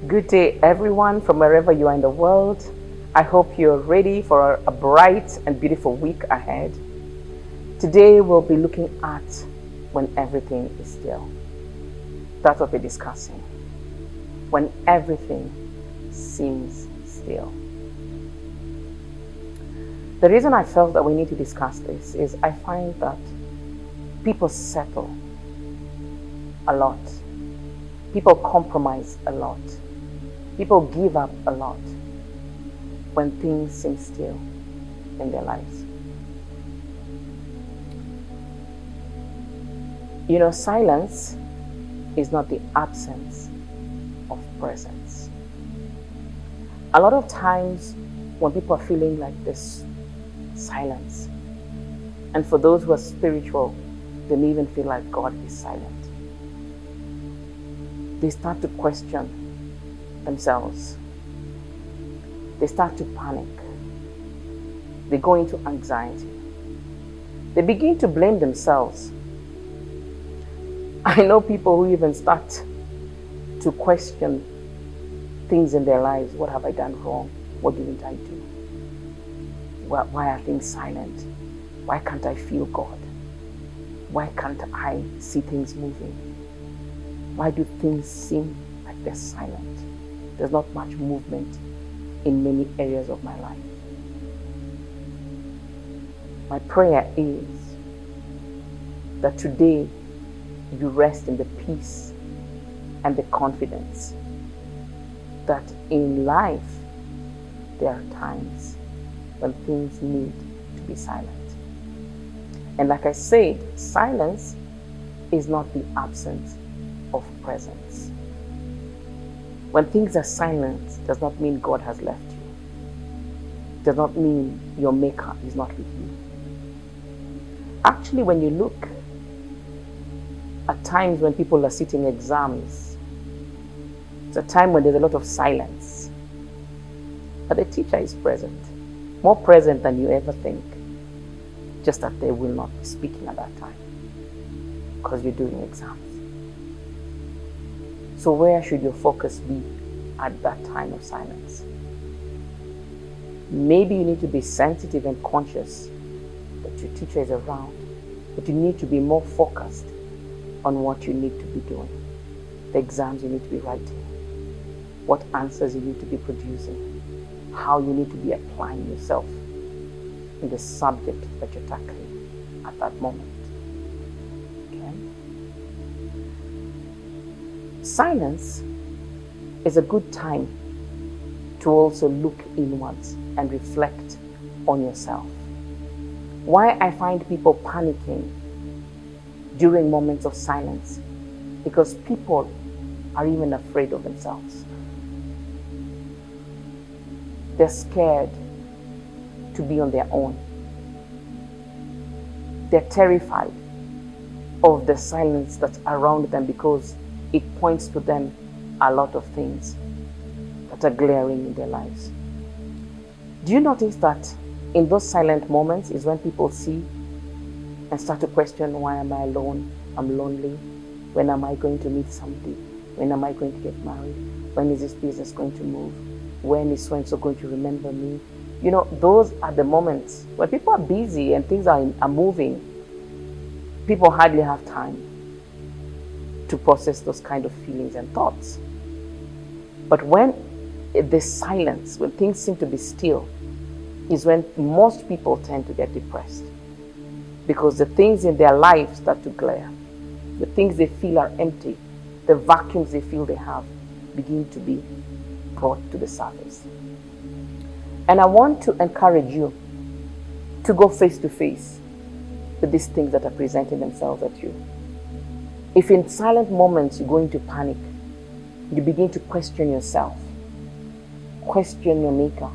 Good day, everyone, from wherever you are in the world. I hope you're ready for a bright and beautiful week ahead. Today, we'll be looking at when everything is still. That's what we're discussing. When everything seems still. The reason I felt that we need to discuss this is I find that people settle a lot. People compromise a lot. People give up a lot when things seem still in their lives. You know, silence is not the absence of presence. A lot of times when people are feeling like this silence, and for those who are spiritual, they may even feel like God is silent. They start to question themselves. They start to panic. They go into anxiety. They begin to blame themselves. I know people who even start to question things in their lives. What have I done wrong? What didn't I do? Why are things silent? Why can't I feel God? Why can't I see things moving? Why do things seem like they're silent? There's not much movement in many areas of my life. My prayer is that today you rest in the peace and the confidence that in life there are times when things need to be silent. And like I said, silence is not the absence of presence. When things are silent, does not mean God has left you. Does not mean your maker is not with you. Actually, when you look at times when people are sitting exams, it's a time when there's a lot of silence. But the teacher is present, more present than you ever think. Just that they will not be speaking at that time because you're doing exams. So where should your focus be at that time of silence? Maybe you need to be sensitive and conscious that your teacher is around, but you need to be more focused on what you need to be doing, the exams you need to be writing, what answers you need to be producing, how you need to be applying yourself in the subject that you're tackling at that moment. Silence is a good time to also look inwards and reflect on yourself. Why I find people panicking during moments of silence? Because people are even afraid of themselves. They're scared to be on their own. They're terrified of the silence that's around them because it points to them a lot of things that are glaring in their lives. Do you notice that in those silent moments is when people see and start to question, why am I alone? I'm lonely. When am I going to meet somebody? When am I going to get married? When is this business going to move? When is so-and-so going to remember me? You know, those are the moments when people are busy and things are moving. People hardly have time to process those kind of feelings and thoughts. But when there's silence, when things seem to be still, is when most people tend to get depressed. Because the things in their lives start to glare. The things they feel are empty, the vacuums they feel they have, begin to be brought to the surface. And I want to encourage you to go face to face with these things that are presenting themselves at you. If in silent moments you go into panic, you begin to question yourself, question your maker,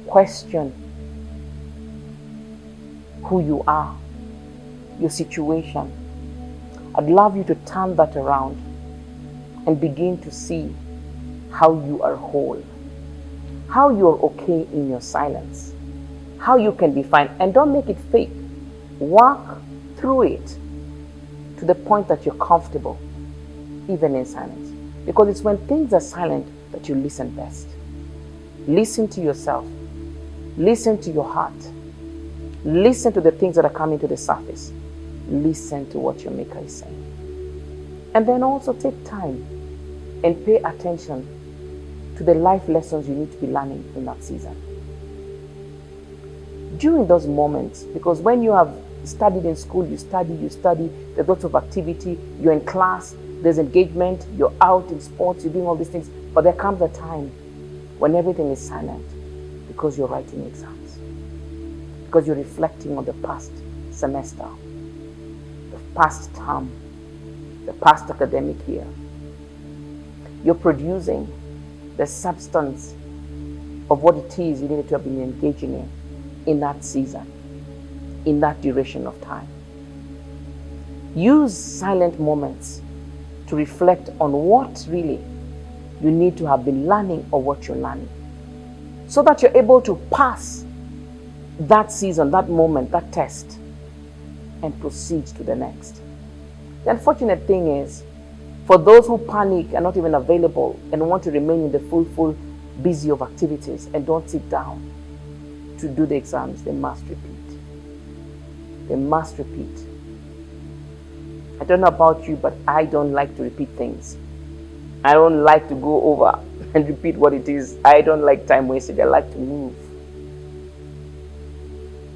question who you are, your situation. I'd love you to turn that around and begin to see how you are whole, how you're okay in your silence, how you can be fine. And don't make it fake. Walk through it to the point that you're comfortable, even in silence. Because it's when things are silent that you listen best. Listen to yourself. Listen to your heart. Listen to the things that are coming to the surface. Listen to what your Maker is saying. And then also take time and pay attention to the life lessons you need to be learning in that season. During those moments, because when you have studied in school, you study, there's lots of activity, you're in class, there's engagement, you're out in sports, you're doing all these things, but there comes a time when everything is silent because you're writing exams, because you're reflecting on the past semester, the past term, the past academic year. You're producing the substance of what it is you needed to have been engaging in that season, in that duration of time. Use silent moments to reflect on what really you need to have been learning or what you're learning, so that you're able to pass that season, that moment, that test, and proceed to the next. The unfortunate thing is, for those who panic, are not even available, and want to remain in the full busy of activities and don't sit down to do the exams, they must repeat. They must repeat. I don't know about you, but I don't like to repeat things. I don't like to go over and repeat what it is. I don't like time wasted. I like to move.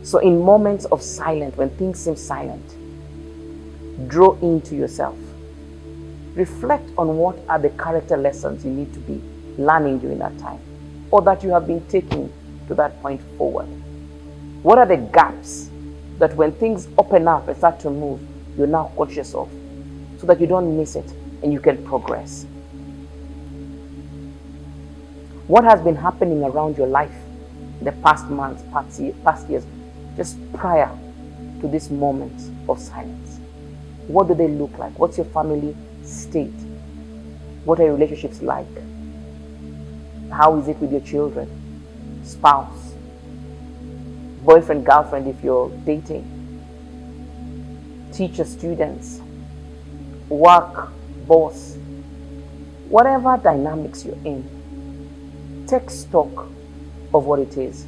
So in moments of silence, when things seem silent, draw into yourself. Reflect on what are the character lessons you need to be learning during that time, or that you have been taking to that point forward. What are the gaps that when things open up and start to move, you're now conscious of, so that you don't miss it and you can progress? What has been happening around your life in the past months, past years, just prior to this moment of silence? What do they look like? What's your family state? What are your relationships like? How is it with your children, spouse, boyfriend, girlfriend if you're dating, teacher, students, work, boss, whatever dynamics you're in, take stock of what it is.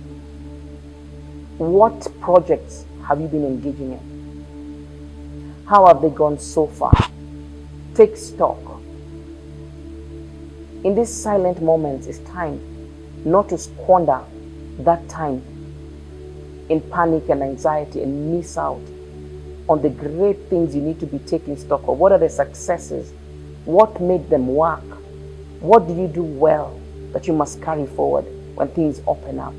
What projects have you been engaging in? How have they gone so far? Take stock. In these silent moments, it's time not to squander that time in panic and anxiety and miss out on the great things you need to be taking stock of. What are the successes? What made them work? What did you do well that you must carry forward when things open up?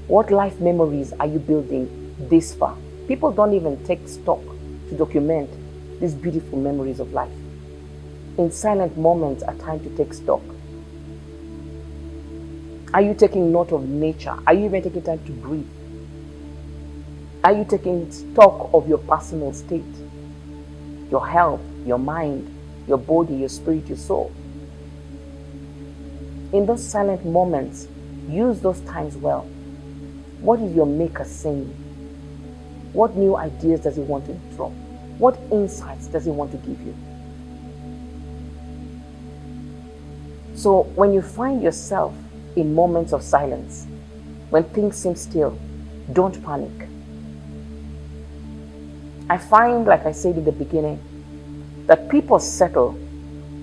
What life memories are you building this far? People don't even take stock to document these beautiful memories of life. In silent moments are time to take stock. Are you taking note of nature? Are you even taking time to breathe? Are you taking stock of your personal state? Your health, your mind, your body, your spirit, your soul? In those silent moments, use those times well. What is your Maker saying? What new ideas does he want to drop? What insights does he want to give you? So when you find yourself in moments of silence, when things seem still, don't panic. I find, like I said in the beginning, that people settle.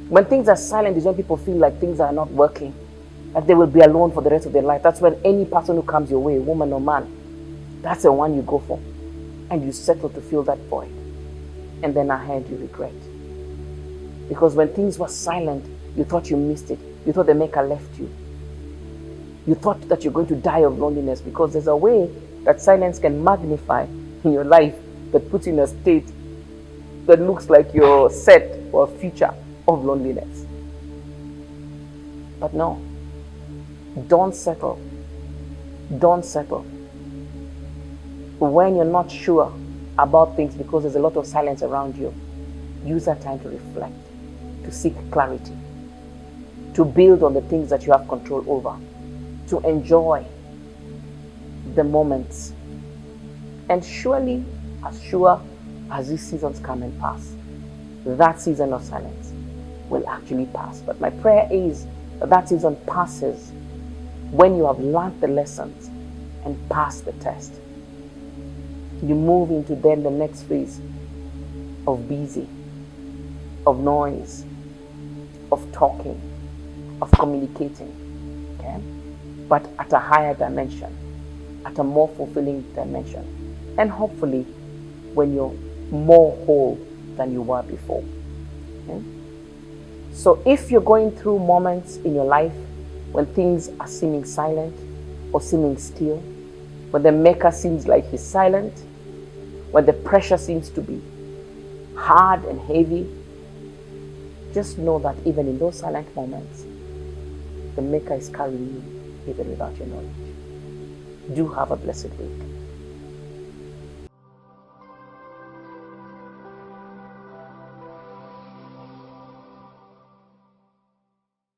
When things are silent is when people feel like things are not working, that they will be alone for the rest of their life. That's when any person who comes your way, woman or man, that's the one you go for. And you settle to fill that void. And then ahead you regret. Because when things were silent, you thought you missed it. You thought the Maker left you. You thought that you're going to die of loneliness, because there's a way that silence can magnify in your life that puts you in a state that looks like you're set for a future of loneliness. But no, don't settle. Don't settle. When you're not sure about things because there's a lot of silence around you, use that time to reflect, to seek clarity, to build on the things that you have control over, to enjoy the moments. And surely, as sure as these seasons come and pass, that season of silence will actually pass. But my prayer is that season passes when you have learned the lessons and passed the test. You move into then the next phase of busy, of noise, of talking, of communicating, okay? But at a higher dimension, at a more fulfilling dimension. And hopefully, when you're more whole than you were before. Okay? So if you're going through moments in your life when things are seeming silent or seeming still, when the maker seems like he's silent, when the pressure seems to be hard and heavy, just know that even in those silent moments, the maker is carrying you even without your knowledge. Do have a blessed week.